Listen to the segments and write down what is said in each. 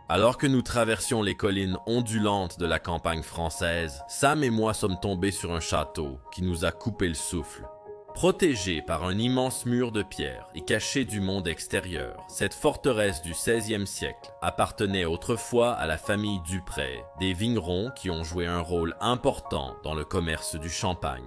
Alors que nous traversions les collines ondulantes de la campagne française, Sam et moi sommes tombés sur un château qui nous a coupé le souffle. Protégée par un immense mur de pierre et cachée du monde extérieur, cette forteresse du XVIe siècle appartenait autrefois à la famille Duprey, des vignerons qui ont joué un rôle important dans le commerce du champagne.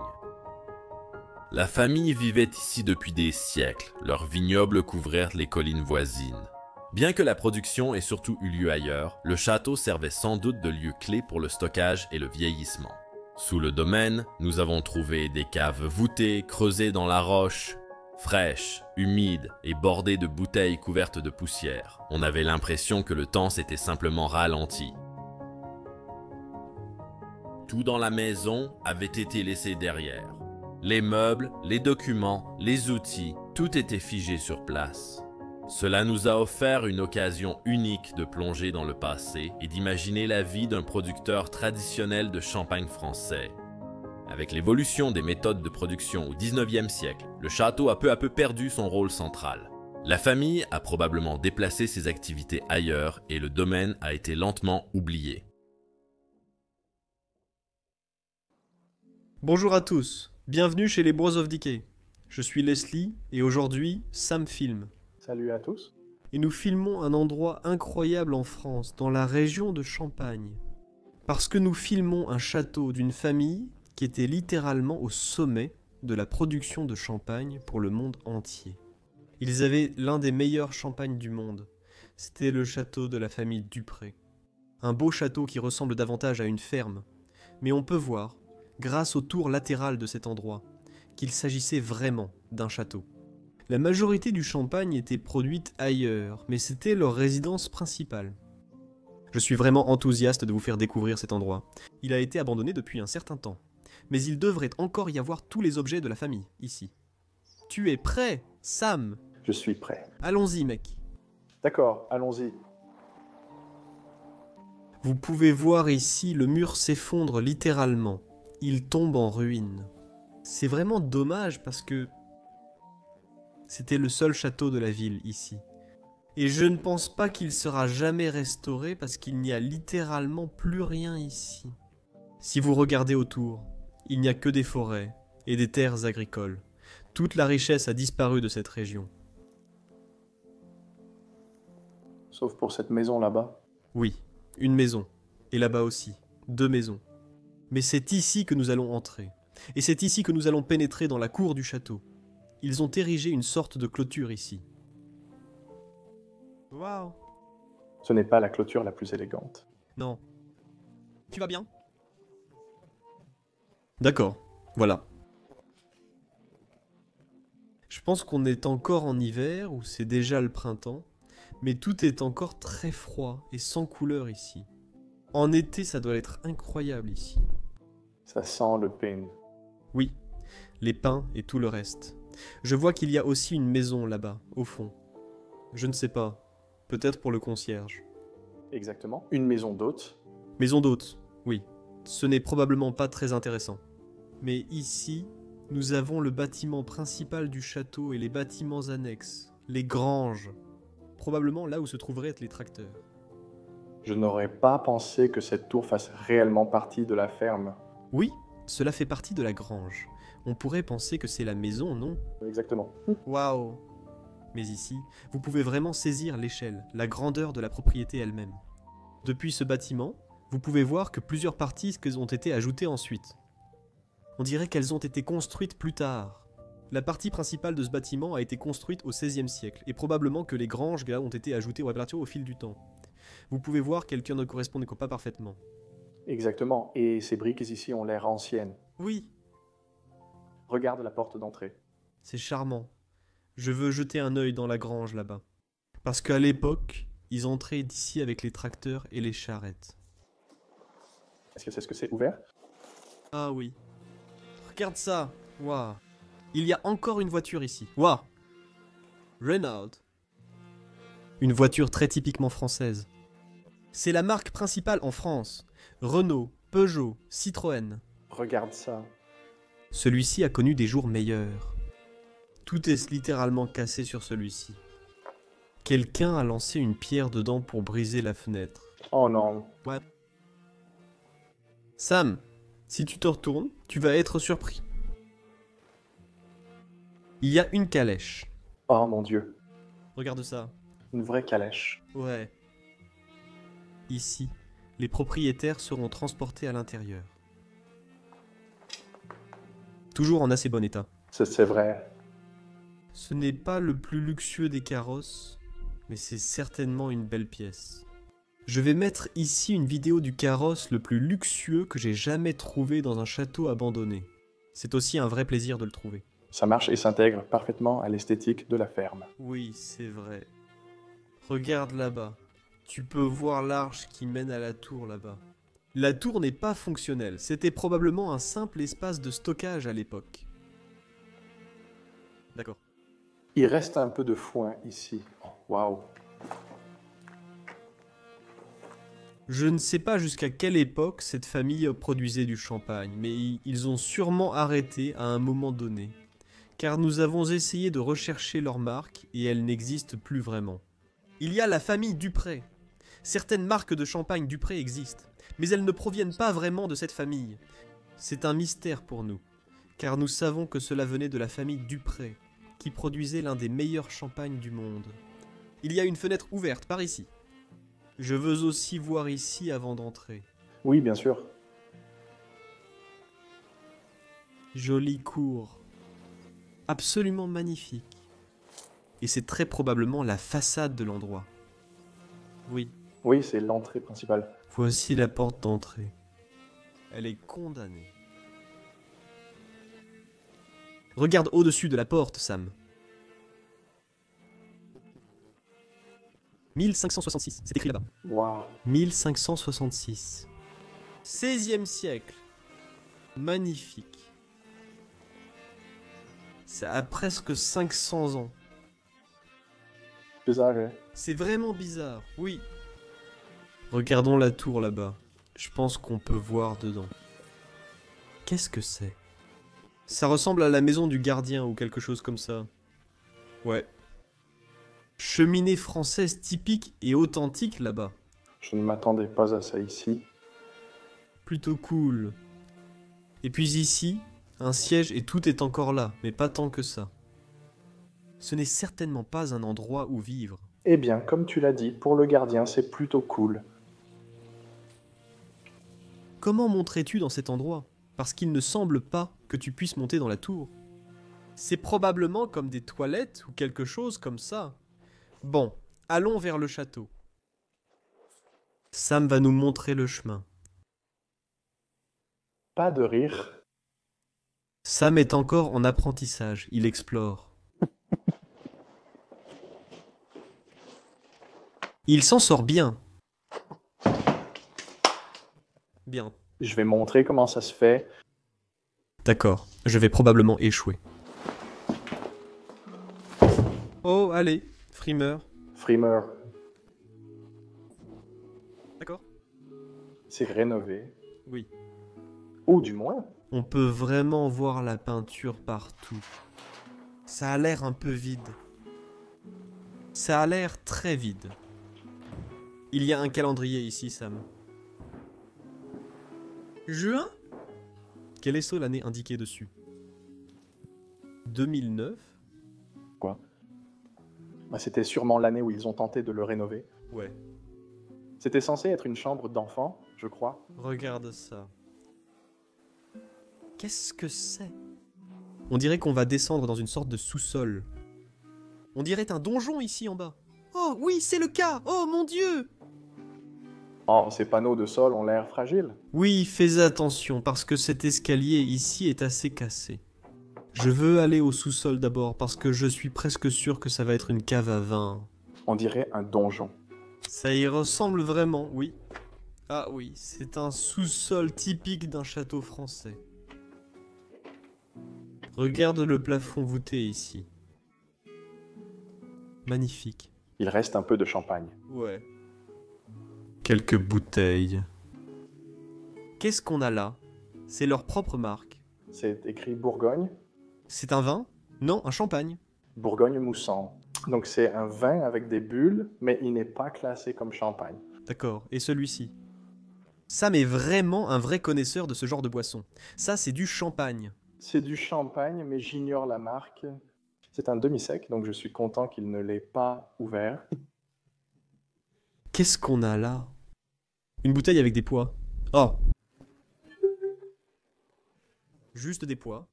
La famille vivait ici depuis des siècles, leurs vignobles couvrirent les collines voisines. Bien que la production ait surtout eu lieu ailleurs, le château servait sans doute de lieu clé pour le stockage et le vieillissement. Sous le domaine, nous avons trouvé des caves voûtées, creusées dans la roche, fraîches, humides et bordées de bouteilles couvertes de poussière. On avait l'impression que le temps s'était simplement ralenti. Tout dans la maison avait été laissé derrière. Les meubles, les documents, les outils, tout était figé sur place. Cela nous a offert une occasion unique de plonger dans le passé et d'imaginer la vie d'un producteur traditionnel de champagne français. Avec l'évolution des méthodes de production au XIXe siècle, le château a peu à peu perdu son rôle central. La famille a probablement déplacé ses activités ailleurs et le domaine a été lentement oublié. Bonjour à tous, bienvenue chez les Bros of Decay. Je suis Leslie et aujourd'hui, Sam filme. Salut à tous. Et nous filmons un endroit incroyable en France, dans la région de Champagne. Parce que nous filmons un château d'une famille qui était littéralement au sommet de la production de champagne pour le monde entier. Ils avaient l'un des meilleurs champagnes du monde. C'était le château de la famille Duprey. Un beau château qui ressemble davantage à une ferme. Mais on peut voir, grâce aux tours latérales de cet endroit, qu'il s'agissait vraiment d'un château. La majorité du champagne était produite ailleurs, mais c'était leur résidence principale. Je suis vraiment enthousiaste de vous faire découvrir cet endroit. Il a été abandonné depuis un certain temps, mais il devrait encore y avoir tous les objets de la famille, ici. Tu es prêt, Sam? Je suis prêt. Allons-y, mec. D'accord, allons-y. Vous pouvez voir ici le mur s'effondre littéralement. Il tombe en ruine. C'est vraiment dommage parce que c'était le seul château de la ville ici. Et je ne pense pas qu'il sera jamais restauré parce qu'il n'y a littéralement plus rien ici. Si vous regardez autour, il n'y a que des forêts et des terres agricoles. Toute la richesse a disparu de cette région. Sauf pour cette maison là-bas. Oui, une maison. Et là-bas aussi, 2 maisons. Mais c'est ici que nous allons entrer. Et c'est ici que nous allons pénétrer dans la cour du château. Ils ont érigé une sorte de clôture ici. Waouh! Ce n'est pas la clôture la plus élégante. Non. Tu vas bien? D'accord, voilà. Je pense qu'on est encore en hiver, ou c'est déjà le printemps, mais tout est encore très froid et sans couleur ici. En été, ça doit être incroyable ici. Ça sent le pin. Oui, les pins et tout le reste. Je vois qu'il y a aussi une maison là-bas, au fond. Je ne sais pas. Peut-être pour le concierge. Exactement. Une maison d'hôte. Maison d'hôte, oui. Ce n'est probablement pas très intéressant. Mais ici, nous avons le bâtiment principal du château et les bâtiments annexes. Les granges. Probablement là où se trouveraient les tracteurs. Je n'aurais pas pensé que cette tour fasse réellement partie de la ferme. Oui, cela fait partie de la grange. On pourrait penser que c'est la maison, non? Exactement. Waouh! Mais ici, vous pouvez vraiment saisir l'échelle, la grandeur de la propriété elle-même. Depuis ce bâtiment, vous pouvez voir que plusieurs parties ont été ajoutées ensuite. On dirait qu'elles ont été construites plus tard. La partie principale de ce bâtiment a été construite au XVIe siècle, et probablement que les granges là, ont été ajoutées au fil du temps. Vous pouvez voir qu'elles ne correspondent pas parfaitement. Exactement. Et ces briques ici ont l'air anciennes. Oui, Regarde la porte d'entrée. c'est charmant. Je veux jeter un œil dans la grange là-bas. Parce qu'à l'époque, ils entraient d'ici avec les tracteurs et les charrettes. Est-ce que c'est ce que c'est ouvert? Ah oui. Regarde ça. Waouh. Il y a encore une voiture ici. Waouh. Renault. Une voiture très typiquement française. C'est la marque principale en France. Renault, Peugeot, Citroën. Regarde ça. Celui-ci a connu des jours meilleurs. Tout est littéralement cassé sur celui-ci. Quelqu'un a lancé une pierre dedans pour briser la fenêtre. Oh non. Sam, si tu te retournes, tu vas être surpris. Il y a une calèche. Oh mon Dieu. Regarde ça. Une vraie calèche. Ouais. Ici, les propriétaires seront transportés à l'intérieur. Toujours en assez bon état. C'est vrai. Ce n'est pas le plus luxueux des carrosses, mais c'est certainement une belle pièce. Je vais mettre ici une vidéo du carrosse le plus luxueux que j'ai jamais trouvé dans un château abandonné. C'est aussi un vrai plaisir de le trouver. Ça marche et s'intègre parfaitement à l'esthétique de la ferme. Oui, c'est vrai. Regarde là-bas. Tu peux voir l'arche qui mène à la tour là-bas. La tour n'est pas fonctionnelle. C'était probablement un simple espace de stockage à l'époque. D'accord. Il reste un peu de foin ici. Waouh. Je ne sais pas jusqu'à quelle époque cette famille produisait du champagne, mais ils ont sûrement arrêté à un moment donné. Car nous avons essayé de rechercher leur marque et elle n'existe plus vraiment. Il y a la famille Dupré. Certaines marques de champagne Dupré existent, mais elles ne proviennent pas vraiment de cette famille. C'est un mystère pour nous, car nous savons que cela venait de la famille Dupré, qui produisait l'un des meilleurs champagnes du monde. Il y a une fenêtre ouverte par ici. Je veux aussi voir ici avant d'entrer. Oui, bien sûr. Jolie cour. Absolument magnifique. Et c'est très probablement la façade de l'endroit. Oui. Oui, c'est l'entrée principale. Voici la porte d'entrée. Elle est condamnée. Regarde au-dessus de la porte, Sam. 1566, c'est écrit là-bas. Waouh. 1566. 16e siècle. Magnifique. Ça a presque 500 ans. Bizarre, hein? C'est vraiment bizarre, oui. Regardons la tour là-bas. Je pense qu'on peut voir dedans. Qu'est-ce que c'est? Ça ressemble à la maison du gardien ou quelque chose comme ça. Ouais. Cheminée française typique et authentique là-bas. Je ne m'attendais pas à ça ici. Plutôt cool. Et puis ici, un siège et tout est encore là, mais pas tant que ça. Ce n'est certainement pas un endroit où vivre. Eh bien, comme tu l'as dit, pour le gardien, c'est plutôt cool. Comment monterais-tu dans cet endroit? Parce qu'il ne semble pas que tu puisses monter dans la tour. C'est probablement comme des toilettes ou quelque chose comme ça. Bon, allons vers le château. Sam va nous montrer le chemin. Pas de rire. Sam est encore en apprentissage, il explore. Il s'en sort bien. Bien. Je vais montrer comment ça se fait. D'accord, je vais probablement échouer. Oh, allez, frimeur. Frimeur, D'accord? c'est rénové. Oui. Ou du moins, On peut vraiment voir la peinture partout. Ça a l'air un peu vide. Ça a l'air très vide. Il y a un calendrier ici, Sam. Juin? Quelle est l'année indiquée dessus? 2009? bah, c'était sûrement l'année où ils ont tenté de le rénover. Ouais. C'était censé être une chambre d'enfant, je crois. Regarde ça. Qu'est-ce que c'est? On dirait qu'on va descendre dans une sorte de sous-sol. On dirait un donjon ici en bas. Oh oui, c'est le cas! Oh mon Dieu! Oh, ces panneaux de sol ont l'air fragiles. Oui, fais attention, parce que cet escalier ici est assez cassé. Je veux aller au sous-sol d'abord, parce que je suis presque sûr que ça va être une cave à vin. On dirait un donjon. Ça y ressemble vraiment, oui. Ah oui, c'est un sous-sol typique d'un château français. Regarde le plafond voûté ici. Magnifique. Il reste un peu de champagne. Ouais. Quelques bouteilles. Qu'est-ce qu'on a là? C'est leur propre marque. C'est écrit Bourgogne. C'est un vin? Non, un champagne. Bourgogne moussant. Donc c'est un vin avec des bulles, mais il n'est pas classé comme champagne. D'accord. Et celui-ci? Sam est vraiment un vrai connaisseur de ce genre de boisson. Ça, c'est du champagne. C'est du champagne, mais j'ignore la marque. C'est un demi-sec, donc je suis content qu'il ne l'ait pas ouvert. Qu'est-ce qu'on a là? Une bouteille avec des pois. Oh! Juste des pois?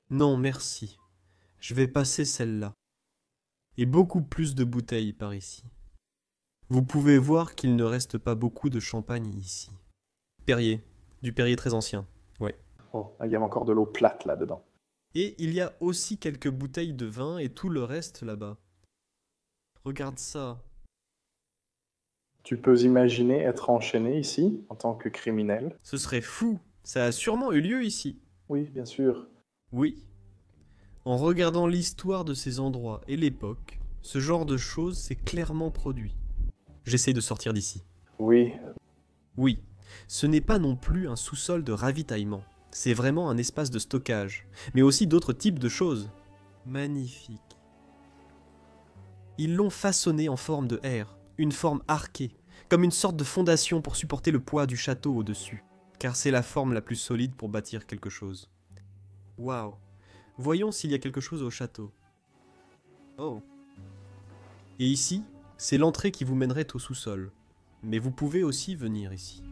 Non, merci. Je vais passer celle-là. Et beaucoup plus de bouteilles par ici. Vous pouvez voir qu'il ne reste pas beaucoup de champagne ici. Perrier. Du Perrier très ancien. Ouais. Oh, il y a encore de l'eau plate là-dedans. Et il y a aussi quelques bouteilles de vin et tout le reste là-bas. Regarde ça. Tu peux imaginer être enchaîné ici, en tant que criminel? Ce serait fou. Ça a sûrement eu lieu ici. Oui, bien sûr. Oui. En regardant l'histoire de ces endroits et l'époque, ce genre de choses s'est clairement produit. J'essaie de sortir d'ici. Oui, Oui, ce n'est pas non plus un sous-sol de ravitaillement. C'est vraiment un espace de stockage, mais aussi d'autres types de choses. Magnifique. Ils l'ont façonné en forme de R, une forme arquée, comme une sorte de fondation pour supporter le poids du château au-dessus, car c'est la forme la plus solide pour bâtir quelque chose. Waouh. Voyons s'il y a quelque chose au château. Oh. Et ici, c'est l'entrée qui vous mènerait au sous-sol. Mais vous pouvez aussi venir ici.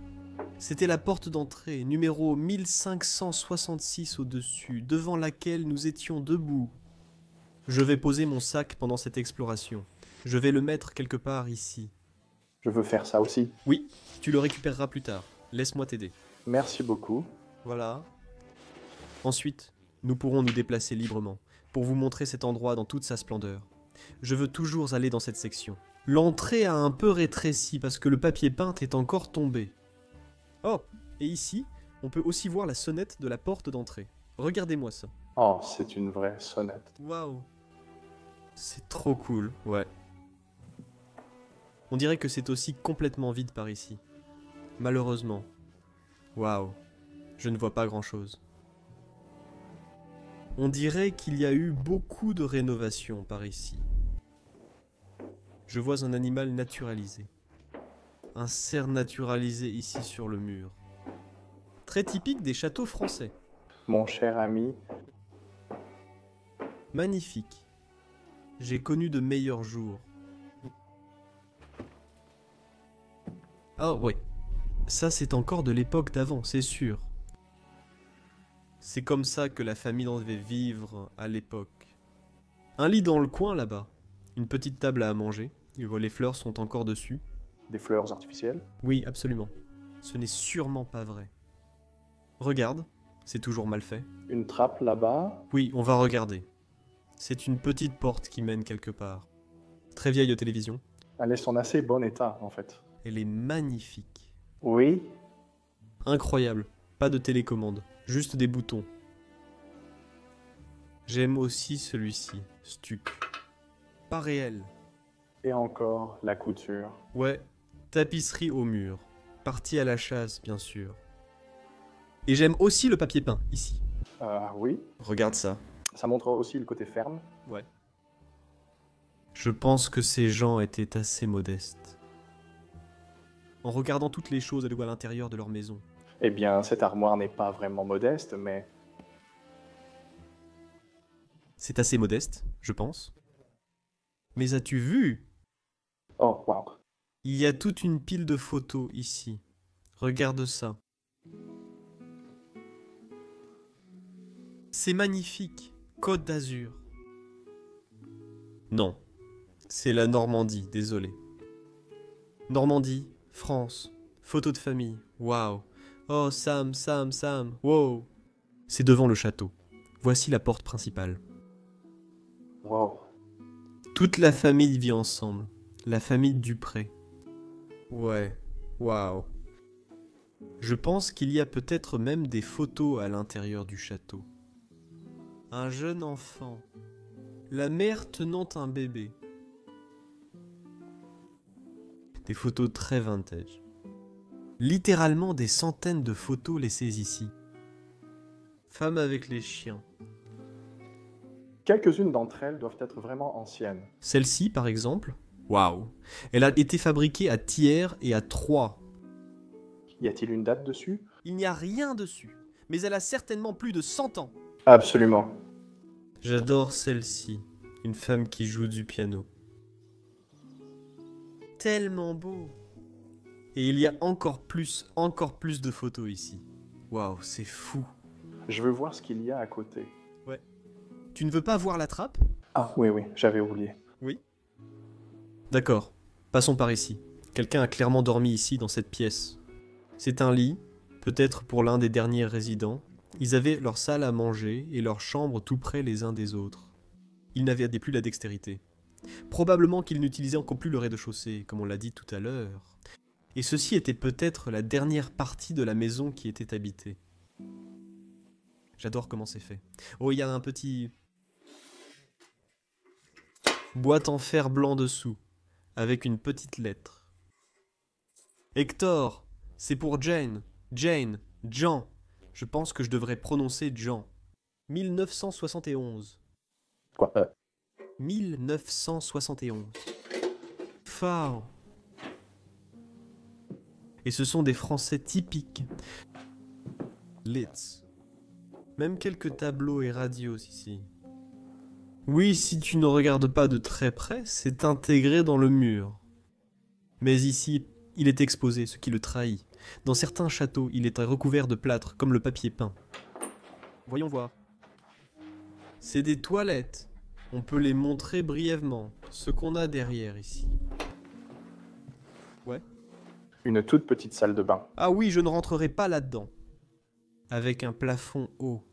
C'était la porte d'entrée, numéro 1566 au-dessus, devant laquelle nous étions debout. Je vais poser mon sac pendant cette exploration. Je vais le mettre quelque part ici. je veux faire ça aussi. Oui, tu le récupéreras plus tard. Laisse-moi t'aider. Merci beaucoup. Voilà. Ensuite, nous pourrons nous déplacer librement, pour vous montrer cet endroit dans toute sa splendeur. Je veux toujours aller dans cette section. L'entrée a un peu rétréci parce que le papier peint est encore tombé. Oh, et ici, on peut aussi voir la sonnette de la porte d'entrée. Regardez-moi ça. Oh, c'est une vraie sonnette. Waouh. C'est trop cool, ouais. On dirait que c'est aussi complètement vide par ici. Malheureusement. Waouh. Je ne vois pas grand-chose. On dirait qu'il y a eu beaucoup de rénovations par ici. Je vois un animal naturalisé. Un cerf naturalisé ici sur le mur. Très typique des châteaux français. Mon cher ami, Magnifique. J'ai connu de meilleurs jours. Ah oui. Ça c'est encore de l'époque d'avant, c'est sûr. C'est comme ça que la famille devait vivre à l'époque. Un lit dans le coin là-bas. Une petite table à manger. Les fleurs sont encore dessus. des fleurs artificielles. Oui, absolument. Ce n'est sûrement pas vrai. Regarde, c'est toujours mal fait. Une trappe là-bas. Oui, on va regarder. C'est une petite porte qui mène quelque part. Très vieille télévision. Elle est en assez bon état, en fait. Elle est magnifique. Oui, Incroyable. Pas de télécommande, juste des boutons. J'aime aussi celui-ci, Stuc. Pas réel. et encore la couture. Ouais, tapisserie au mur. Partie à la chasse, bien sûr. Et j'aime aussi le papier peint, ici. Oui, Regarde ça. ça montre aussi le côté ferme. Ouais. Je pense que ces gens étaient assez modestes. En regardant toutes les choses à l'intérieur de leur maison. Eh bien, cette armoire n'est pas vraiment modeste, mais C'est assez modeste, je pense. Mais as-tu vu? oh, waouh. Il y a toute une pile de photos ici. Regarde ça. C'est magnifique. Côte d'Azur. Non. C'est la Normandie, désolé. Normandie, France. Photo de famille. Waouh. Oh, Sam, Sam, Sam. Wow. C'est devant le château. Voici la porte principale. Wow. Toute la famille vit ensemble. La famille Dupré. Ouais. Waouh. Je pense qu'il y a peut-être même des photos à l'intérieur du château. Un jeune enfant. La mère tenant un bébé. Des photos très vintage. Littéralement des centaines de photos laissées ici. Femme avec les chiens. Quelques-unes d'entre elles doivent être vraiment anciennes. Celle-ci, par exemple, waouh, elle a été fabriquée à Thiers et à Troyes. Y a-t-il une date dessus? Il n'y a rien dessus, mais elle a certainement plus de 100 ans. Absolument. J'adore celle-ci, une femme qui joue du piano. Tellement beau. Et il y a encore plus de photos ici. Waouh, c'est fou. Je veux voir ce qu'il y a à côté. Tu ne veux pas voir la trappe? Ah oui, j'avais oublié. Oui. D'accord, passons par ici. Quelqu'un a clairement dormi ici, dans cette pièce. C'est un lit, peut-être pour l'un des derniers résidents. Ils avaient leur salle à manger et leur chambre tout près les uns des autres. Ils n'avaient plus la dextérité. Probablement qu'ils n'utilisaient encore plus le rez-de-chaussée, comme on l'a dit tout à l'heure. Et ceci était peut-être la dernière partie de la maison qui était habitée. J'adore comment c'est fait. Oh, il y a un petit... boîte en fer blanc dessous, avec une petite lettre. Hector, c'est pour Jane. Jane, Jean. Je pense que je devrais prononcer Jean. 1971. Quoi 1971. Fao. Et ce sont des Français typiques. Litz. Même quelques tableaux et radios ici. Oui, si tu ne regardes pas de très près, c'est intégré dans le mur. Mais ici, il est exposé, ce qui le trahit. Dans certains châteaux, il est recouvert de plâtre, comme le papier peint. Voyons voir. C'est des toilettes. On peut les montrer brièvement, ce qu'on a derrière ici. Ouais. Une toute petite salle de bain. Ah oui, je ne rentrerai pas là-dedans. Avec un plafond haut.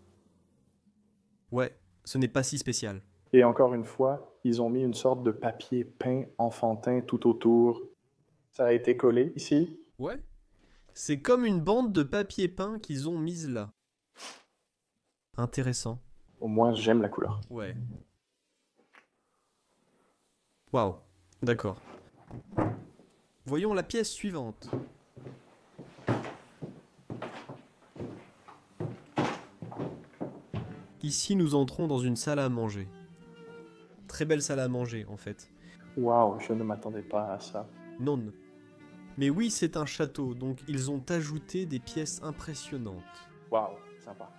Ouais, ce n'est pas si spécial. Et encore une fois, ils ont mis une sorte de papier peint enfantin tout autour. Ça a été collé ici. Ouais. C'est comme une bande de papier peint qu'ils ont mise là. Intéressant. Au moins, j'aime la couleur. Ouais. Waouh. D'accord. Voyons la pièce suivante. Ici, nous entrons dans une salle à manger. Très belle salle à manger, en fait. Waouh, je ne m'attendais pas à ça. Non. Mais oui, c'est un château, donc ils ont ajouté des pièces impressionnantes. Waouh, sympa.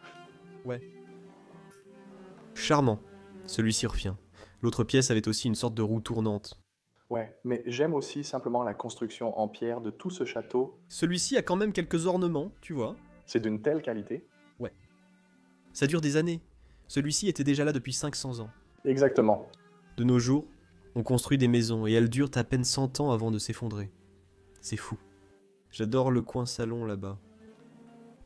Ouais. Charmant. Celui-ci revient. L'autre pièce avait aussi une sorte de roue tournante. Ouais, mais j'aime aussi simplement la construction en pierre de tout ce château. Celui-ci a quand même quelques ornements, tu vois. C'est d'une telle qualité. Ça dure des années. Celui-ci était déjà là depuis 500 ans. Exactement. De nos jours, on construit des maisons et elles durent à peine 100 ans avant de s'effondrer. C'est fou. J'adore le coin salon là-bas.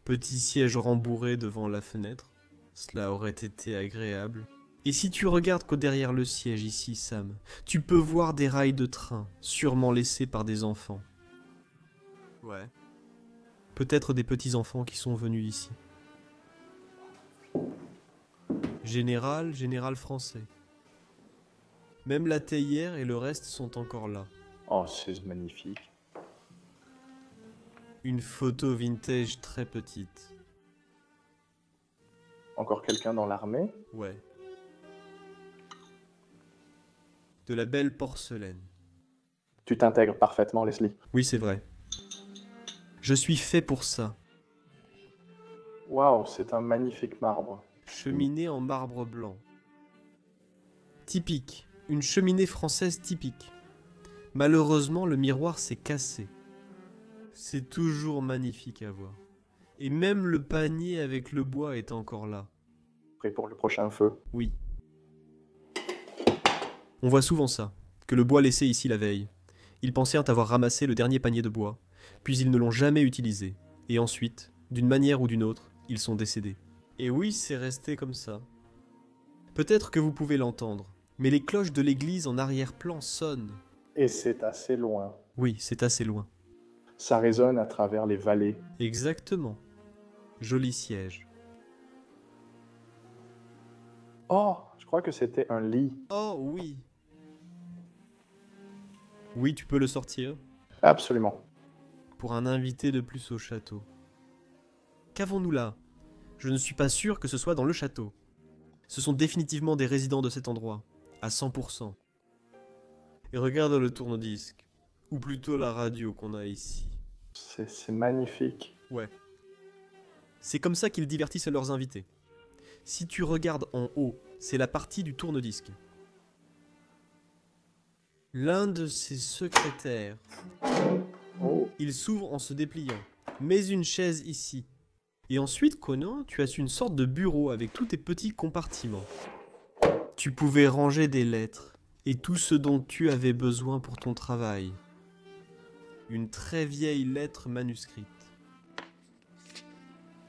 Petit siège rembourré devant la fenêtre. Cela aurait été agréable. Et si tu regardes qu'au derrière le siège ici, Sam, tu peux voir des rails de train, sûrement laissés par des enfants. Ouais. Peut-être des petits-enfants qui sont venus ici. Général français. Même la théière et le reste sont encore là. Oh, c'est magnifique. Une photo vintage très petite. Encore quelqu'un dans l'armée? Ouais. De la belle porcelaine. Tu t'intègres parfaitement, Leslie. Oui, c'est vrai. Je suis fait pour ça. Waouh, c'est un magnifique marbre. Cheminée en marbre blanc. Typique. Une cheminée française typique. Malheureusement, le miroir s'est cassé. C'est toujours magnifique à voir. Et même le panier avec le bois est encore là. Prêt pour le prochain feu? Oui. On voit souvent ça, que le bois laissé ici la veille. Ils pensèrent avoir ramassé le dernier panier de bois, puis ils ne l'ont jamais utilisé. Et ensuite, d'une manière ou d'une autre, ils sont décédés. Et oui, c'est resté comme ça. Peut-être que vous pouvez l'entendre, mais les cloches de l'église en arrière-plan sonnent. Et c'est assez loin. Oui, c'est assez loin. Ça résonne à travers les vallées. Exactement. Joli siège. Oh, je crois que c'était un lit. Oh oui. Oui, tu peux le sortir. Absolument. Pour un invité de plus au château. Qu'avons-nous là? Je ne suis pas sûr que ce soit dans le château. Ce sont définitivement des résidents de cet endroit, à 100%. Et regarde le tourne-disque, ou plutôt la radio qu'on a ici. C'est magnifique. Ouais. C'est comme ça qu'ils divertissent leurs invités. Si tu regardes en haut, c'est la partie du tourne-disque. L'un de ses secrétaires, Oh, il s'ouvre en se dépliant. Mets une chaise ici. Et ensuite, Conan, tu as une sorte de bureau avec tous tes petits compartiments. Tu pouvais ranger des lettres et tout ce dont tu avais besoin pour ton travail. Une très vieille lettre manuscrite.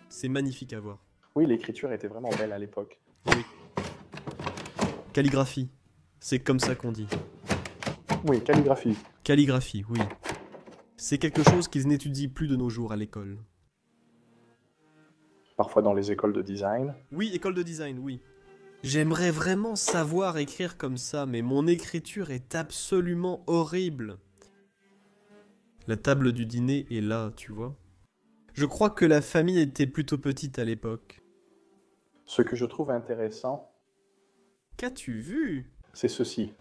C'est magnifique à voir. oui, l'écriture était vraiment belle à l'époque. Oui. Calligraphie. C'est comme ça qu'on dit. Oui, calligraphie. Calligraphie, oui. C'est quelque chose qu'ils n'étudient plus de nos jours à l'école. Parfois dans les écoles de design. Oui, école de design, oui. J'aimerais vraiment savoir écrire comme ça, mais mon écriture est absolument horrible. La table du dîner est là, tu vois. Je crois que la famille était plutôt petite à l'époque. Ce que je trouve intéressant, Qu'as-tu vu? c'est ceci.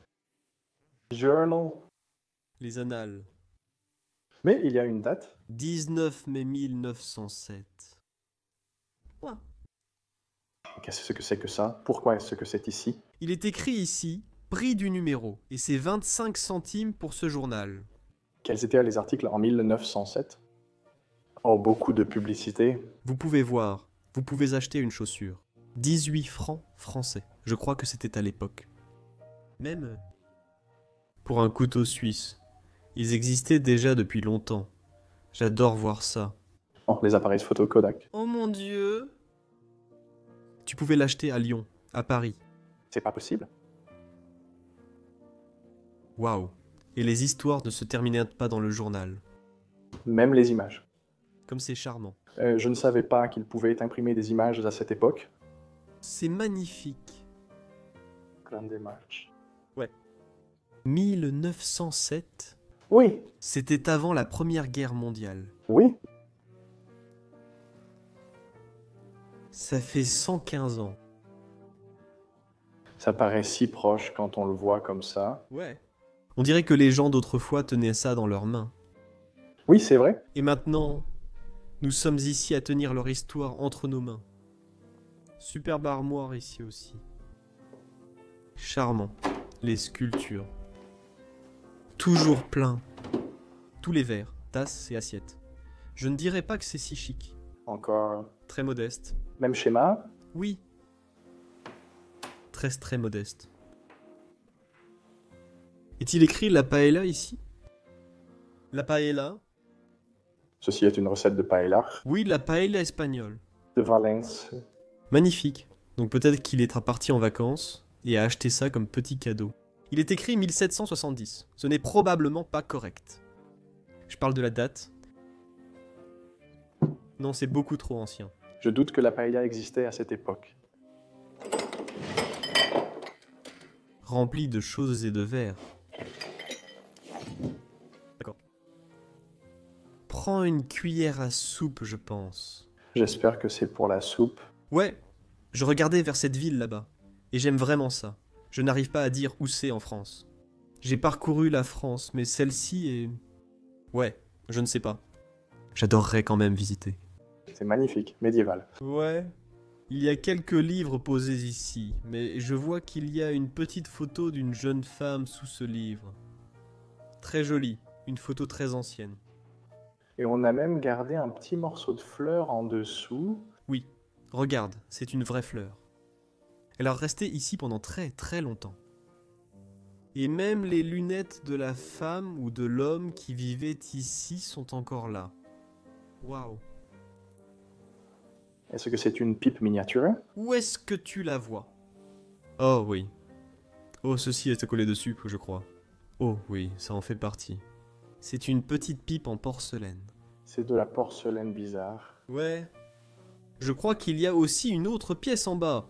Journal. Les annales. Mais il y a une date. 19 mai 1907. Ouais. Qu'est-ce que c'est que ça? Pourquoi est-ce que c'est ici? Il est écrit ici, prix du numéro, et c'est 25 centimes pour ce journal. Quels étaient les articles en 1907? Oh, beaucoup de publicité. Vous pouvez voir, vous pouvez acheter une chaussure. 18 francs français. Je crois que c'était à l'époque. Même pour un couteau suisse. Ils existaient déjà depuis longtemps. J'adore voir ça. Oh, les appareils photo Kodak. Oh mon Dieu! Tu pouvais l'acheter à Lyon, à Paris. C'est pas possible? Waouh! Et les histoires ne se terminaient pas dans le journal. Même les images. Comme c'est charmant. Je ne savais pas qu'il pouvait imprimer des images à cette époque. C'est magnifique. Grande marche. 1907, Oui, c'était avant la Première Guerre mondiale. oui. Ça fait 115 ans. Ça paraît si proche quand on le voit comme ça. Ouais. On dirait que les gens d'autrefois tenaient ça dans leurs mains. Oui, c'est vrai. Et maintenant, nous sommes ici à tenir leur histoire entre nos mains. Superbe armoire ici aussi. Charmant. Les sculptures. Toujours plein. Tous les verres, tasses et assiettes. Je ne dirais pas que c'est si chic. Encore. Très modeste. Même schéma. Oui. Très modeste. Est-il écrit la paella ici? La paella? Ceci est une recette de paella Oui, la paella espagnole. de Valence. Magnifique. Donc peut-être qu'il est parti en vacances et a acheté ça comme petit cadeau. Il est écrit 1770. Ce n'est probablement pas correct. Je parle de la date. Non, c'est beaucoup trop ancien. Je doute que la paella existait à cette époque. Rempli de choses et de verres. D'accord. Prends une cuillère à soupe, je pense. J'espère que c'est pour la soupe. Ouais, je regardais vers cette ville là-bas. Et j'aime vraiment ça. Je n'arrive pas à dire où c'est en France. J'ai parcouru la France, mais celle-ci est... Ouais, je ne sais pas. J'adorerais quand même visiter. C'est magnifique, médiéval. Ouais. Il y a quelques livres posés ici, mais je vois qu'il y a une petite photo d'une jeune femme sous ce livre. Très jolie, une photo très ancienne. Et on a même gardé un petit morceau de fleur en dessous. Oui, regarde, c'est une vraie fleur. Elle a resté ici pendant très longtemps. Et même les lunettes de la femme ou de l'homme qui vivait ici sont encore là. Waouh. Est-ce que c'est une pipe miniature? Où est-ce que tu la vois? Oh oui. Oh, ceci est collé dessus, je crois. Oh oui, ça en fait partie. C'est une petite pipe en porcelaine. C'est de la porcelaine bizarre. Ouais. Je crois qu'il y a aussi une autre pièce en bas.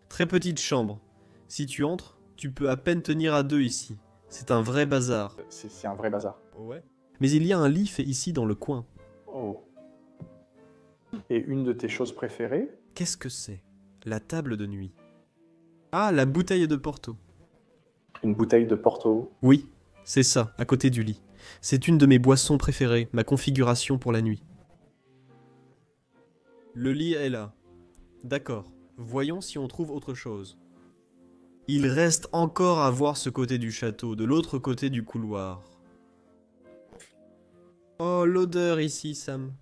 Très petite chambre. Si tu entres, tu peux à peine tenir à deux ici. C'est un vrai bazar. C'est un vrai bazar. Ouais. Mais il y a un lit fait ici dans le coin. Oh. Et une de tes choses préférées? Qu'est-ce que c'est? La table de nuit. Ah, la bouteille de Porto. Une bouteille de Porto. Oui, c'est ça, à côté du lit. C'est une de mes boissons préférées, ma configuration pour la nuit. Le lit est là. D'accord, voyons si on trouve autre chose. Il reste encore à voir ce côté du château, de l'autre côté du couloir. Oh, l'odeur ici, Sam.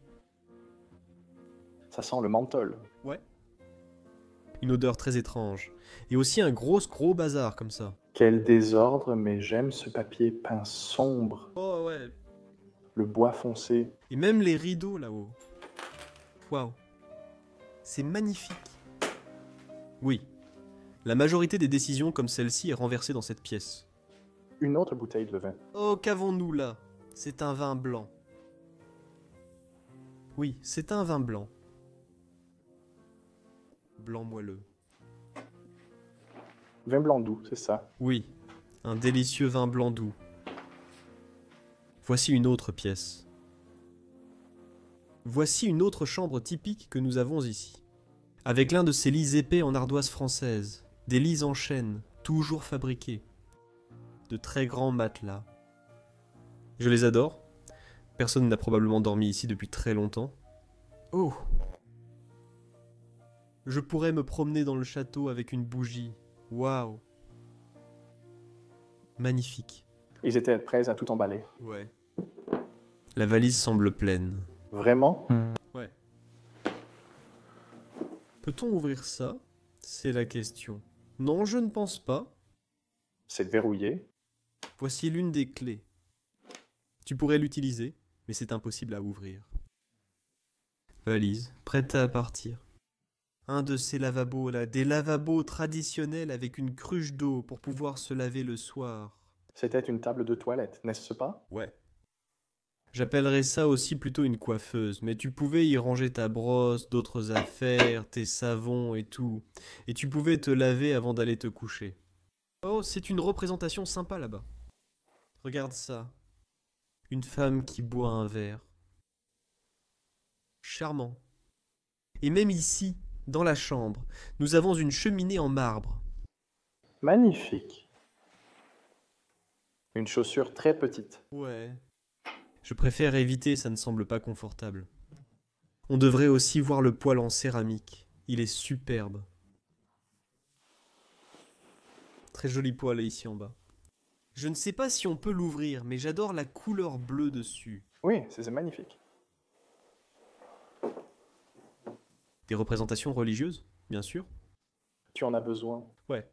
Ça sent le menthol. Ouais. Une odeur très étrange. Et aussi un gros bazar comme ça. Quel désordre, mais j'aime ce papier peint sombre. Oh ouais. Le bois foncé. Et même les rideaux là-haut. Waouh. C'est magnifique. Oui. La majorité des décisions comme celle-ci est renversée dans cette pièce. Une autre bouteille de vin. Oh, qu'avons-nous là? C'est un vin blanc. Oui, c'est un vin blanc. Blanc moelleux. Vin blanc doux, c'est ça. Oui, un délicieux vin blanc doux. Voici une autre pièce. Voici une autre chambre typique que nous avons ici. Avec l'un de ces lits épais en ardoise française. Des lits en chêne, toujours fabriqués. De très grands matelas. Je les adore. Personne n'a probablement dormi ici depuis très longtemps. Oh! Je pourrais me promener dans le château avec une bougie. Waouh! Magnifique. Ils étaient prêts à tout emballer. Ouais. La valise semble pleine. Vraiment? Ouais. Peut-on ouvrir ça? C'est la question. Non, je ne pense pas. C'est verrouillé. Voici l'une des clés. Tu pourrais l'utiliser, mais c'est impossible à ouvrir. Valise, prête à partir. Un de ces lavabos là, des lavabos traditionnels avec une cruche d'eau pour pouvoir se laver le soir. C'était une table de toilette, n'est-ce pas? Ouais. J'appellerais ça aussi plutôt une coiffeuse, mais tu pouvais y ranger ta brosse, d'autres affaires, tes savons et tout. Et tu pouvais te laver avant d'aller te coucher. Oh, c'est une représentation sympa là-bas. Regarde ça. Une femme qui boit un verre. Charmant. Et même ici, dans la chambre, nous avons une cheminée en marbre. Magnifique. Une chaussure très petite. Ouais. Je préfère éviter, ça ne semble pas confortable. On devrait aussi voir le poêle en céramique. Il est superbe. Très joli poêle ici en bas. Je ne sais pas si on peut l'ouvrir, mais j'adore la couleur bleue dessus. Oui, c'est magnifique. Des représentations religieuses, bien sûr. Tu en as besoin. Ouais.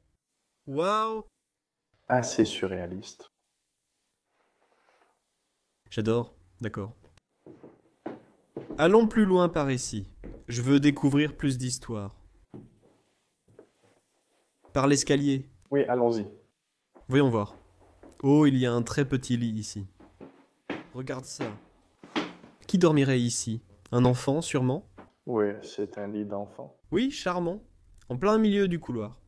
Waouh! Assez surréaliste. J'adore, d'accord. Allons plus loin par ici. Je veux découvrir plus d'histoire. Par l'escalier. Oui, allons-y. Voyons voir. Oh, il y a un très petit lit ici. Regarde ça. Qui dormirait ici? Un enfant, sûrement? Oui, c'est un lit d'enfant. Oui, charmant. En plein milieu du couloir.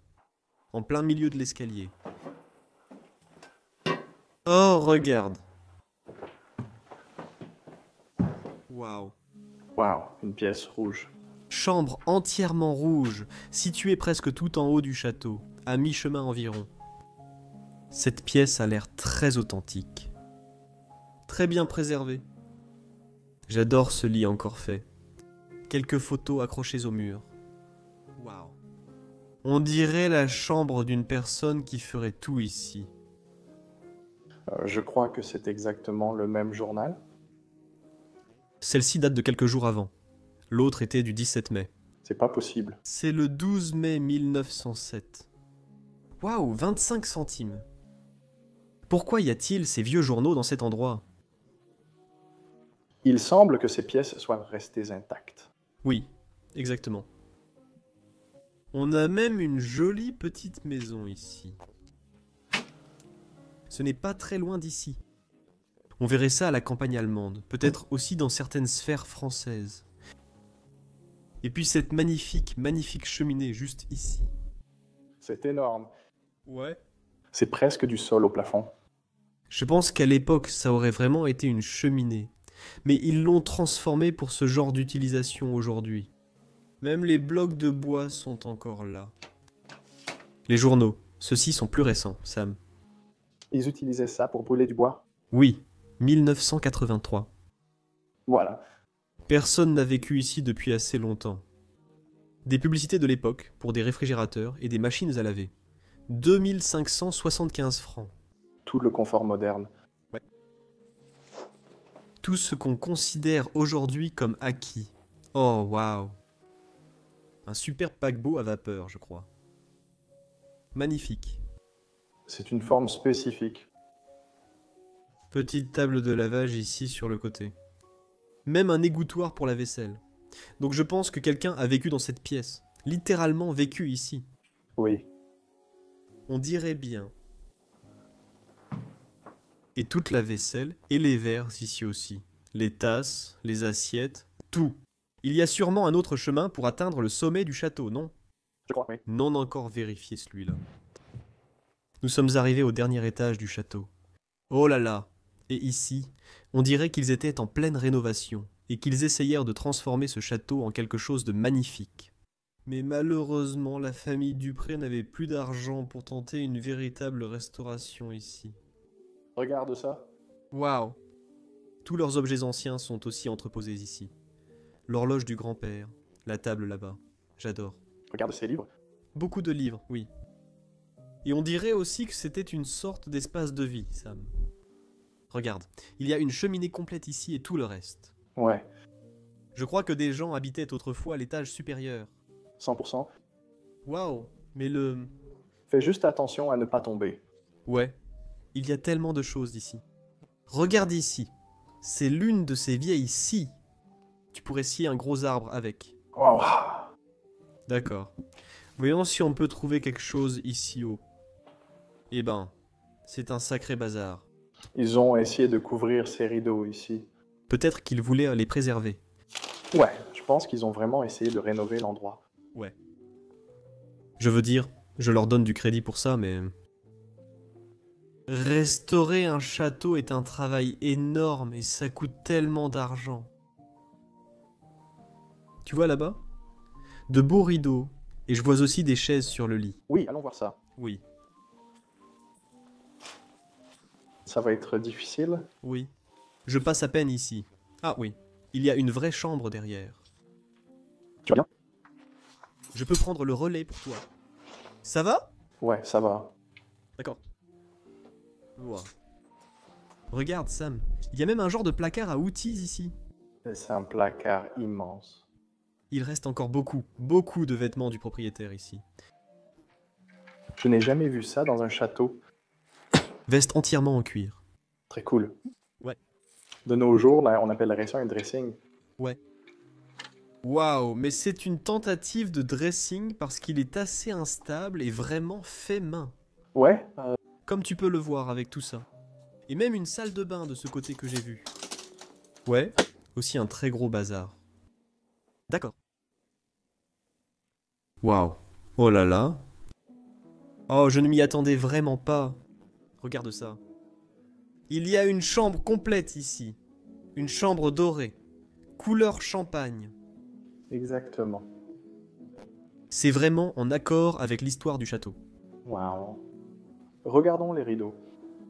En plein milieu de l'escalier. Oh, regarde. Waouh. Waouh, une pièce rouge. Chambre entièrement rouge, située presque tout en haut du château, à mi-chemin environ. Cette pièce a l'air très authentique. Très bien préservée. J'adore ce lit encore fait. Quelques photos accrochées au mur. Waouh. On dirait la chambre d'une personne qui ferait tout ici. Je crois que c'est exactement le même journal. Celle-ci date de quelques jours avant. L'autre était du 17 mai. C'est pas possible. C'est le 12 mai 1907. Waouh, 25 centimes. Pourquoi y a-t-il ces vieux journaux dans cet endroit? Il semble que ces pièces soient restées intactes. Oui, exactement. On a même une jolie petite maison ici. Ce n'est pas très loin d'ici. On verrait ça à la campagne allemande, peut-être aussi dans certaines sphères françaises. Et puis cette magnifique cheminée juste ici. C'est énorme. Ouais. C'est presque du sol au plafond. Je pense qu'à l'époque, ça aurait vraiment été une cheminée. Mais ils l'ont transformée pour ce genre d'utilisation aujourd'hui. Même les blocs de bois sont encore là. Les journaux, ceux-ci sont plus récents, Sam. Ils utilisaient ça pour brûler du bois. Oui, 1983. Voilà. Personne n'a vécu ici depuis assez longtemps. Des publicités de l'époque pour des réfrigérateurs et des machines à laver. 2575 francs. Tout le confort moderne. Tout ce qu'on considère aujourd'hui comme acquis. Oh, waouh. Un super paquebot à vapeur, je crois. Magnifique. C'est une forme spécifique. Petite table de lavage ici sur le côté. Même un égouttoir pour la vaisselle. Donc je pense que quelqu'un a vécu dans cette pièce. Littéralement vécu ici. Oui. On dirait bien. Et toute la vaisselle et les verres ici aussi. Les tasses, les assiettes, tout. Il y a sûrement un autre chemin pour atteindre le sommet du château, non? Je crois, oui. Non encore vérifié celui-là. Nous sommes arrivés au dernier étage du château. Oh là là! Et ici, on dirait qu'ils étaient en pleine rénovation et qu'ils essayèrent de transformer ce château en quelque chose de magnifique. Mais malheureusement, la famille Dupré n'avait plus d'argent pour tenter une véritable restauration ici. Regarde ça. Waouh! Tous leurs objets anciens sont aussi entreposés ici. L'horloge du grand-père, la table là-bas. J'adore. Regarde ces livres. Beaucoup de livres, oui. Et on dirait aussi que c'était une sorte d'espace de vie, Sam. Regarde, il y a une cheminée complète ici et tout le reste. Ouais. Je crois que des gens habitaient autrefois à l'étage supérieur. 100%. Waouh! Mais le... Fais juste attention à ne pas tomber. Ouais. Il y a tellement de choses ici. Regarde ici. C'est l'une de ces vieilles scies. Tu pourrais scier un gros arbre avec. Wow. D'accord. Voyons si on peut trouver quelque chose ici haut. Eh ben, c'est un sacré bazar. Ils ont essayé de couvrir ces rideaux ici. Peut-être qu'ils voulaient les préserver. Ouais, je pense qu'ils ont vraiment essayé de rénover l'endroit. Ouais. Je veux dire, je leur donne du crédit pour ça, mais... Restaurer un château est un travail énorme et ça coûte tellement d'argent. Tu vois là-bas? De beaux rideaux, et je vois aussi des chaises sur le lit. Oui, allons voir ça. Oui, Ça va être difficile. oui. Je passe à peine ici. Ah oui, il y a une vraie chambre derrière. Tu vas bien? Je peux prendre le relais pour toi. Ça va? Ouais, ça va. D'accord. Wow. Regarde Sam, il y a même un genre de placard à outils ici. C'est un placard immense. Il reste encore beaucoup de vêtements du propriétaire ici. Je n'ai jamais vu ça dans un château. Veste entièrement en cuir. Très cool. Ouais. De nos jours, là, on appellerait ça un dressing. Ouais. Waouh, mais c'est une tentative de dressing parce qu'il est assez instable et vraiment fait main. Ouais, Comme tu peux le voir avec tout ça. Et même une salle de bain de ce côté que j'ai vu. Ouais, aussi un très gros bazar. D'accord. Waouh. Oh là là. Oh, je ne m'y attendais vraiment pas. Regarde ça. Il y a une chambre complète ici. Une chambre dorée. Couleur champagne. exactement. C'est vraiment en accord avec l'histoire du château. Wow. Regardons les rideaux.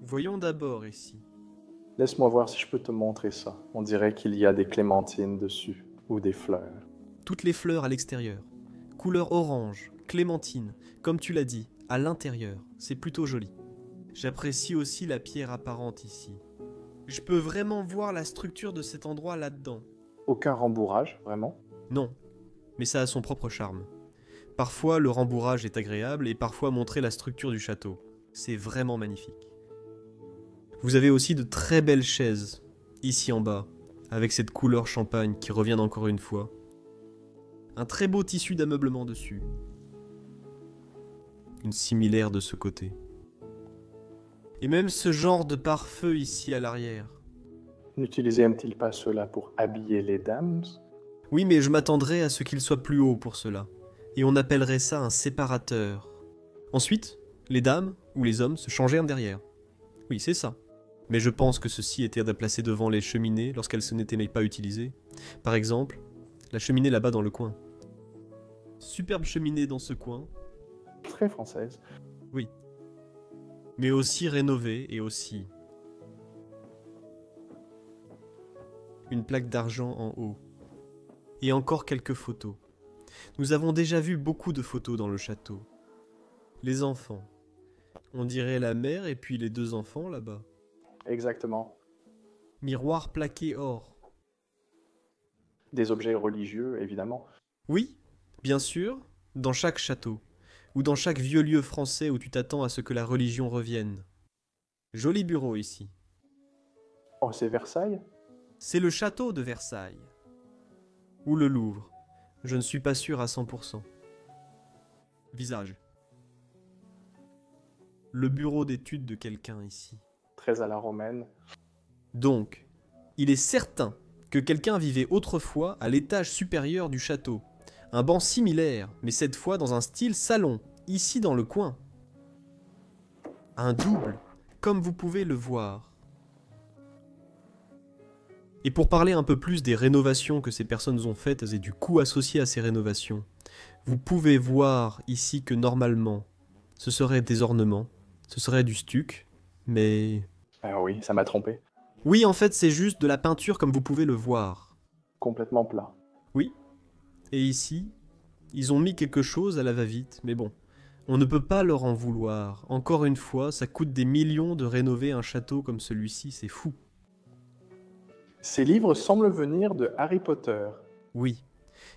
Voyons d'abord ici. Laisse-moi voir si je peux te montrer ça. On dirait qu'il y a des clémentines dessus, ou des fleurs. Toutes les fleurs à l'extérieur. Couleur orange, clémentine, comme tu l'as dit, à l'intérieur. C'est plutôt joli. J'apprécie aussi la pierre apparente ici. Je peux vraiment voir la structure de cet endroit là-dedans. Aucun rembourrage, vraiment. Non, mais ça a son propre charme. Parfois le rembourrage est agréable et parfois montrer la structure du château. C'est vraiment magnifique. Vous avez aussi de très belles chaises, ici en bas, avec cette couleur champagne qui revient encore une fois. Un très beau tissu d'ameublement dessus. Une similaire de ce côté. Et même ce genre de pare-feu ici à l'arrière. N'utilisait-il pas cela pour habiller les dames? Oui, mais je m'attendrais à ce qu'il soit plus haut pour cela. Et on appellerait ça un séparateur. Ensuite, les dames ou les hommes se changèrent derrière. Oui, c'est ça. Mais je pense que ceci était placé devant les cheminées lorsqu'elles n'étaient pas utilisées. Par exemple, la cheminée là-bas dans le coin. Superbe cheminée dans ce coin. Très française. Oui. Mais aussi rénovée et aussi... une plaque d'argent en haut. Et encore quelques photos. Nous avons déjà vu beaucoup de photos dans le château. Les enfants. On dirait la mère et puis les 2 enfants là-bas. Exactement. Miroir plaqué or. Des objets religieux, évidemment. Oui, bien sûr, dans chaque château. Ou dans chaque vieux lieu français où tu t'attends à ce que la religion revienne. Joli bureau ici. Oh, c'est Versailles? C'est le château de Versailles. Ou le Louvre. Je ne suis pas sûr à 100%. Visage. Le bureau d'études de quelqu'un ici. Très à la romaine. Donc, il est certain que quelqu'un vivait autrefois à l'étage supérieur du château. Un banc similaire, mais cette fois dans un style salon, ici dans le coin. Un double, comme vous pouvez le voir. Et pour parler un peu plus des rénovations que ces personnes ont faites et du coût associé à ces rénovations, vous pouvez voir ici que normalement, ce serait des ornements, ce serait du stuc, mais... Ah oui, ça m'a trompé. Oui, en fait, c'est juste de la peinture comme vous pouvez le voir. Complètement plat. Oui. Et ici, ils ont mis quelque chose à la va-vite, mais bon, on ne peut pas leur en vouloir. Encore une fois, ça coûte des millions de rénover un château comme celui-ci, c'est fou. Ces livres semblent venir de Harry Potter. Oui,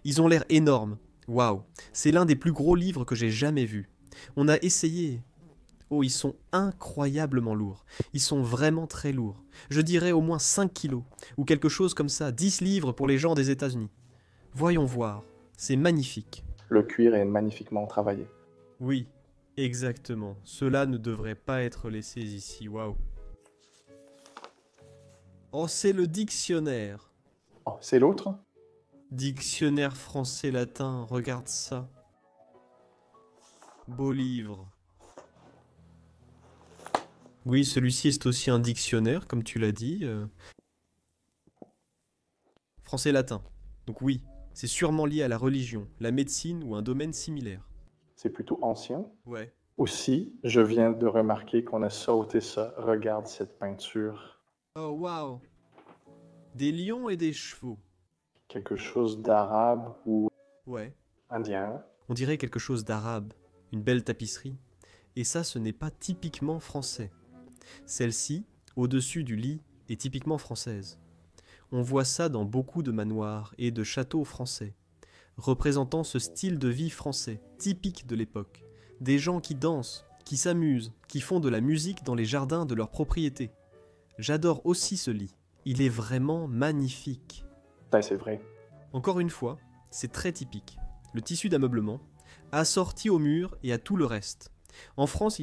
ils ont l'air énormes. Waouh, c'est l'un des plus gros livres que j'ai jamais vus. On a essayé. Oh, ils sont incroyablement lourds. Ils sont vraiment très lourds. Je dirais au moins 5 kilos, ou quelque chose comme ça, 10 livres pour les gens des États-Unis. Voyons voir, c'est magnifique. Le cuir est magnifiquement travaillé. Oui, exactement. Cela ne devrait pas être laissé ici, waouh. Oh, c'est le dictionnaire. Oh, c'est l'autre? Dictionnaire français-latin, regarde ça. Beau livre. Oui, celui-ci est aussi un dictionnaire, comme tu l'as dit. Français-latin. Donc oui, c'est sûrement lié à la religion, la médecine ou un domaine similaire. C'est plutôt ancien. Ouais. Aussi, je viens de remarquer qu'on a sauté ça. Regarde cette peinture. Oh, waouh. Des lions et des chevaux. Quelque chose d'arabe ou Ouais. indien. On dirait quelque chose d'arabe. Une belle tapisserie. Et ça, ce n'est pas typiquement français. Celle-ci, au-dessus du lit, est typiquement française. On voit ça dans beaucoup de manoirs et de châteaux français, représentant ce style de vie français, typique de l'époque. Des gens qui dansent, qui s'amusent, qui font de la musique dans les jardins de leur propriété. J'adore aussi ce lit. Il est vraiment magnifique. Ouais, c'est vrai. Encore une fois, c'est très typique. Le tissu d'ameublement, assorti au mur et à tout le reste. En France,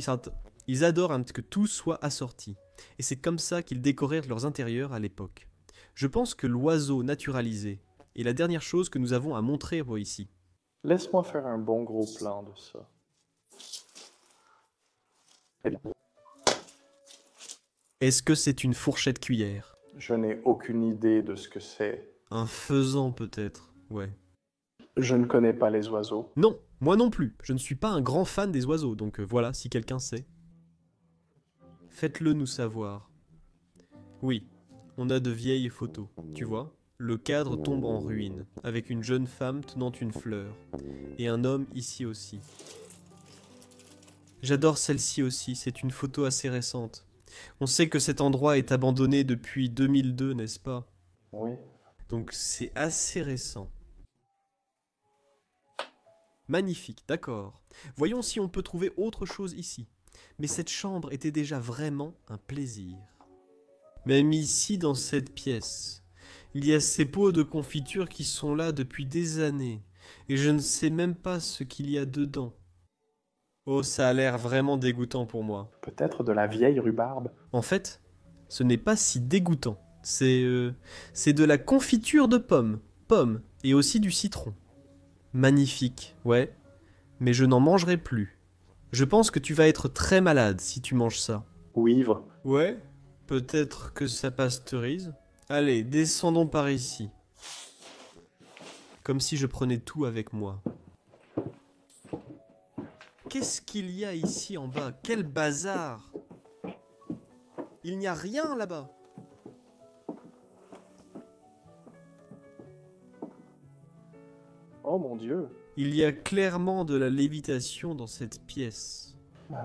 ils adorent que tout soit assorti. Et c'est comme ça qu'ils décorèrent leurs intérieurs à l'époque. Je pense que l'oiseau naturalisé est la dernière chose que nous avons à montrer ici. Laisse-moi faire un bon gros plan de ça. Eh bien, Est-ce que c'est une fourchette cuillère? je n'ai aucune idée de ce que c'est. Un faisan peut-être, ouais. Je ne connais pas les oiseaux. Non, moi non plus. Je ne suis pas un grand fan des oiseaux, donc voilà, si quelqu'un sait. Faites-le nous savoir. Oui, on a de vieilles photos, tu vois. Le cadre tombe en ruine, avec une jeune femme tenant une fleur, et un homme ici aussi. J'adore celle-ci aussi, c'est une photo assez récente. On sait que cet endroit est abandonné depuis 2002, n'est-ce pas? Oui. Donc c'est assez récent. Magnifique, d'accord. Voyons si on peut trouver autre chose ici. Mais cette chambre était déjà vraiment un plaisir. Même ici, dans cette pièce, il y a ces pots de confiture qui sont là depuis des années, et je ne sais même pas ce qu'il y a dedans. Oh, ça a l'air vraiment dégoûtant pour moi. Peut-être de la vieille rhubarbe. En fait, ce n'est pas si dégoûtant. C'est de la confiture de pommes. Pommes, et aussi du citron. Magnifique, ouais. Mais je n'en mangerai plus. Je pense que tu vas être très malade si tu manges ça. Ou ivre. Ouais, peut-être que ça pasteurise. Allez, descendons par ici. Comme si je prenais tout avec moi. Qu'est-ce qu'il y a ici en bas? Quel bazar! Il n'y a rien là-bas. Oh mon Dieu. Il y a clairement de la lévitation dans cette pièce.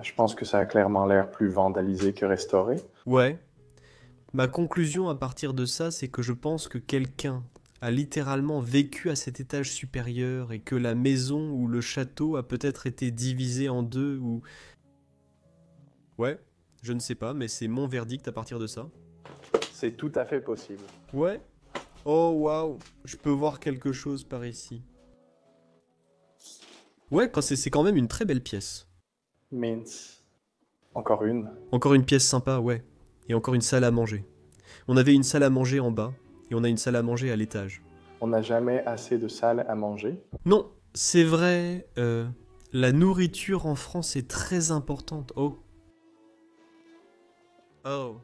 Je pense que ça a clairement l'air plus vandalisé que restauré. Ouais. Ma conclusion à partir de ça, c'est que je pense que quelqu'un a littéralement vécu à cet étage supérieur et que la maison ou le château a peut-être été divisé en deux ou... Ouais, je ne sais pas, mais c'est mon verdict à partir de ça. C'est tout à fait possible. Ouais. Oh waouh, je peux voir quelque chose par ici. Ouais, c'est quand même une très belle pièce. Mince. Encore une. Encore une pièce sympa, ouais. Et encore une salle à manger. On avait une salle à manger en bas, et on a une salle à manger à l'étage. On n'a jamais assez de salles à manger. Non, c'est vrai, la nourriture en France est très importante. Oh. Oh.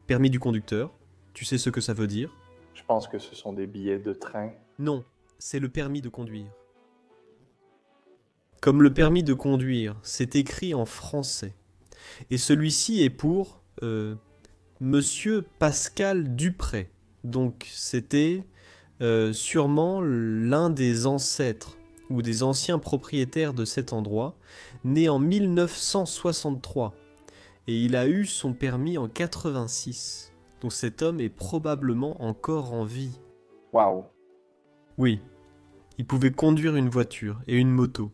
Permis du conducteur, tu sais ce que ça veut dire? Je pense que ce sont des billets de train. Non, c'est le permis de conduire. Comme le permis de conduire, c'est écrit en français. Et celui-ci est pour Monsieur Pascal Dupré. Donc c'était sûrement l'un des ancêtres ou des anciens propriétaires de cet endroit, né en 1963. Et il a eu son permis en 86. Donc cet homme est probablement encore en vie. Waouh. Oui, il pouvait conduire une voiture et une moto.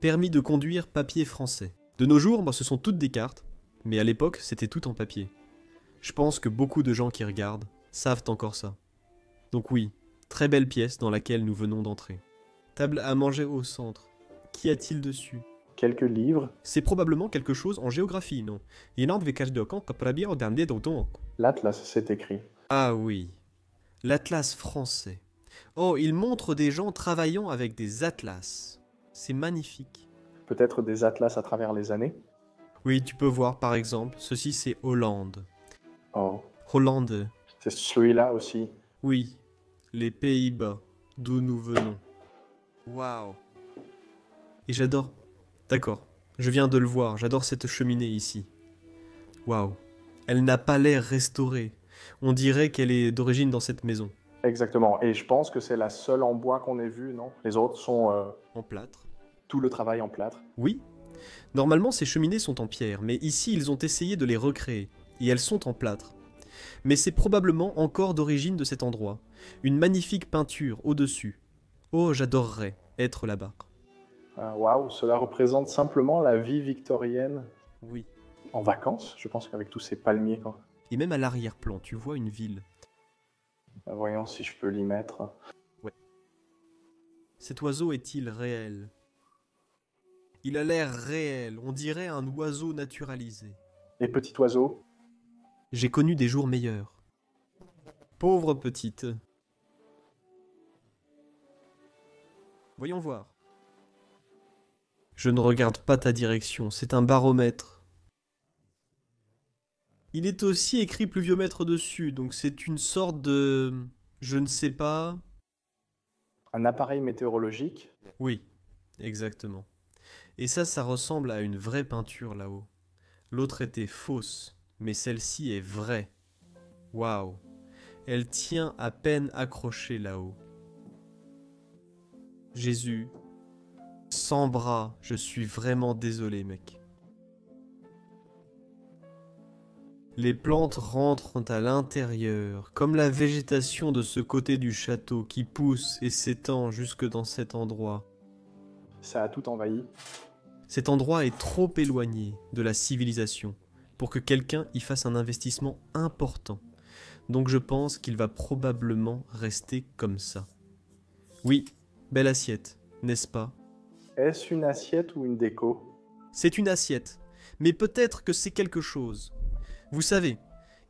Permis de conduire papier français. De nos jours, ce sont toutes des cartes, mais à l'époque, c'était tout en papier. Je pense que beaucoup de gens qui regardent savent encore ça. Donc oui, très belle pièce dans laquelle nous venons d'entrer. Table à manger au centre. Qu'y a-t-il dessus? Quelques livres. C'est probablement quelque chose en géographie, non? L'Atlas, c'est écrit. Ah oui, l'Atlas français. Oh, il montre des gens travaillant avec des atlas. C'est magnifique. Peut-être des atlas à travers les années. Oui, tu peux voir par exemple, ceci c'est Hollande. Oh. Hollande. C'est celui-là aussi. Oui, les Pays-Bas, d'où nous venons. Waouh. Et j'adore. D'accord, je viens de le voir, j'adore cette cheminée ici. Waouh. Elle n'a pas l'air restaurée. On dirait qu'elle est d'origine dans cette maison. Exactement. Et je pense que c'est la seule en bois qu'on ait vue, non? Les autres sont En plâtre. tout le travail en plâtre. Oui. Normalement, ces cheminées sont en pierre, mais ici, ils ont essayé de les recréer. Et elles sont en plâtre. Mais c'est probablement encore d'origine de cet endroit. Une magnifique peinture au-dessus. Oh, j'adorerais être là-bas. Waouh, cela représente simplement la vie victorienne Oui. en vacances. Je pense qu'avec tous ces palmiers. Quoi. Et même à l'arrière-plan, tu vois une ville. Voyons si je peux l'y mettre. Ouais. Cet oiseau est-il réel? Il a l'air réel, on dirait un oiseau naturalisé. Les petits oiseaux. J'ai connu des jours meilleurs. Pauvre petite. Voyons voir. Je ne regarde pas ta direction, c'est un baromètre. Il est aussi écrit pluviomètre dessus, donc c'est une sorte de... je ne sais pas... Un appareil météorologique. Oui, exactement. Et ça ressemble à une vraie peinture là-haut. L'autre était fausse, mais celle-ci est vraie. Waouh. Elle tient à peine accrochée là-haut. Jésus, sans bras, je suis vraiment désolé, mec. Les plantes rentrent à l'intérieur, comme la végétation de ce côté du château qui pousse et s'étend jusque dans cet endroit. Ça a tout envahi. Cet endroit est trop éloigné de la civilisation pour que quelqu'un y fasse un investissement important. Donc je pense qu'il va probablement rester comme ça. Oui, belle assiette, n'est-ce pas? Est-ce une assiette ou une déco? C'est une assiette, mais peut-être que c'est quelque chose. Vous savez,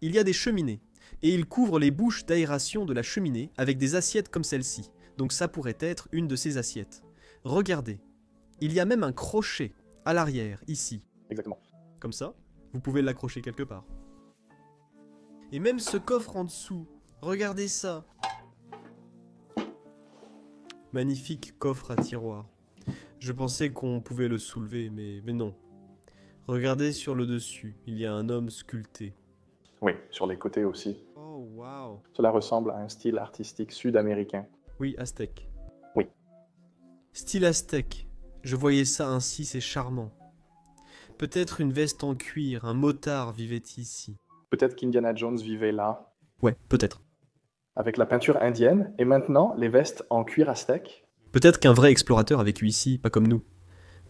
il y a des cheminées, et ils couvrent les bouches d'aération de la cheminée avec des assiettes comme celle-ci. Donc ça pourrait être une de ces assiettes. Regardez, il y a même un crochet à l'arrière, ici. Exactement. Comme ça, vous pouvez l'accrocher quelque part. Et même ce coffre en dessous, regardez ça. Magnifique coffre à tiroir. Je pensais qu'on pouvait le soulever, mais non. Regardez sur le dessus, il y a un homme sculpté. Oui, sur les côtés aussi. Oh, waouh. Cela ressemble à un style artistique sud-américain. Oui, aztèque. Oui. Style aztèque. Je voyais ça ainsi, c'est charmant. Peut-être une veste en cuir, un motard vivait ici. Peut-être qu'Indiana Jones vivait là, Ouais, peut-être. avec la peinture indienne, et maintenant les vestes en cuir aztèque. Peut-être qu'un vrai explorateur a vécu ici, pas comme nous.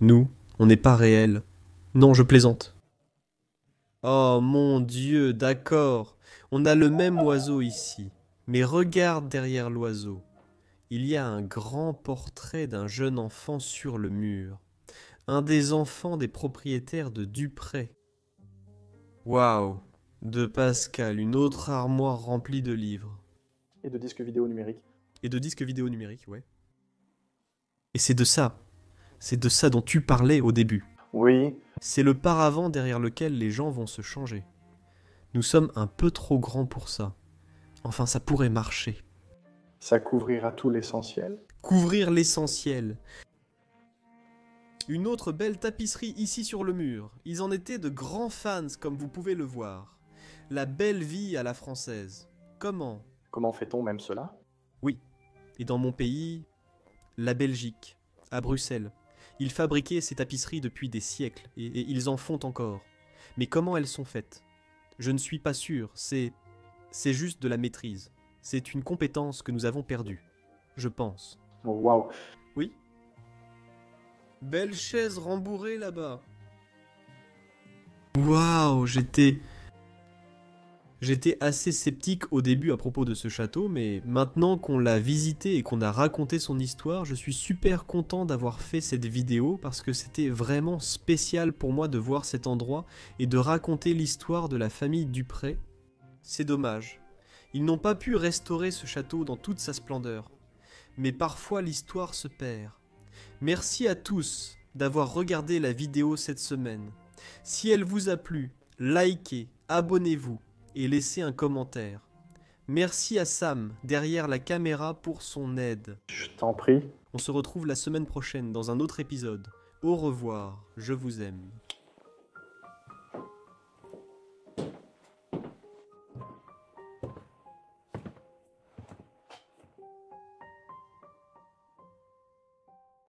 Nous, on n'est pas réels. Non, je plaisante. Oh mon Dieu, d'accord. On a le même oiseau ici. Mais regarde derrière l'oiseau. Il y a un grand portrait d'un jeune enfant sur le mur. Un des enfants des propriétaires de Dupré. Waouh. De Pascal, une autre armoire remplie de livres. Et de disques vidéo numériques. Et de disques vidéo numériques, ouais. Et c'est de ça dont tu parlais au début. Oui, C'est le paravent derrière lequel les gens vont se changer. Nous sommes un peu trop grands pour ça. Enfin, ça pourrait marcher. ça couvrira tout l'essentiel. Couvrir l'essentiel. Une autre belle tapisserie ici sur le mur. Ils en étaient de grands fans, comme vous pouvez le voir. La belle vie à la française. Comment ? Comment fait-on même cela? Oui. Et dans mon pays, la Belgique, à Bruxelles. Ils fabriquaient ces tapisseries depuis des siècles, et ils en font encore. Mais comment elles sont faites ? Je ne suis pas sûr, c'est juste de la maîtrise. C'est une compétence que nous avons perdue. Je pense. Oh, waouh, Oui ? Belle chaise rembourrée là-bas. Waouh, j'étais assez sceptique au début à propos de ce château, mais maintenant qu'on l'a visité et qu'on a raconté son histoire, je suis super content d'avoir fait cette vidéo parce que c'était vraiment spécial pour moi de voir cet endroit et de raconter l'histoire de la famille Dupré. C'est dommage. Ils n'ont pas pu restaurer ce château dans toute sa splendeur. Mais parfois l'histoire se perd. Merci à tous d'avoir regardé la vidéo cette semaine. Si elle vous a plu, likez, abonnez-vous et laissez un commentaire. Merci à Sam derrière la caméra pour son aide. je t'en prie. On se retrouve la semaine prochaine dans un autre épisode. Au revoir, je vous aime.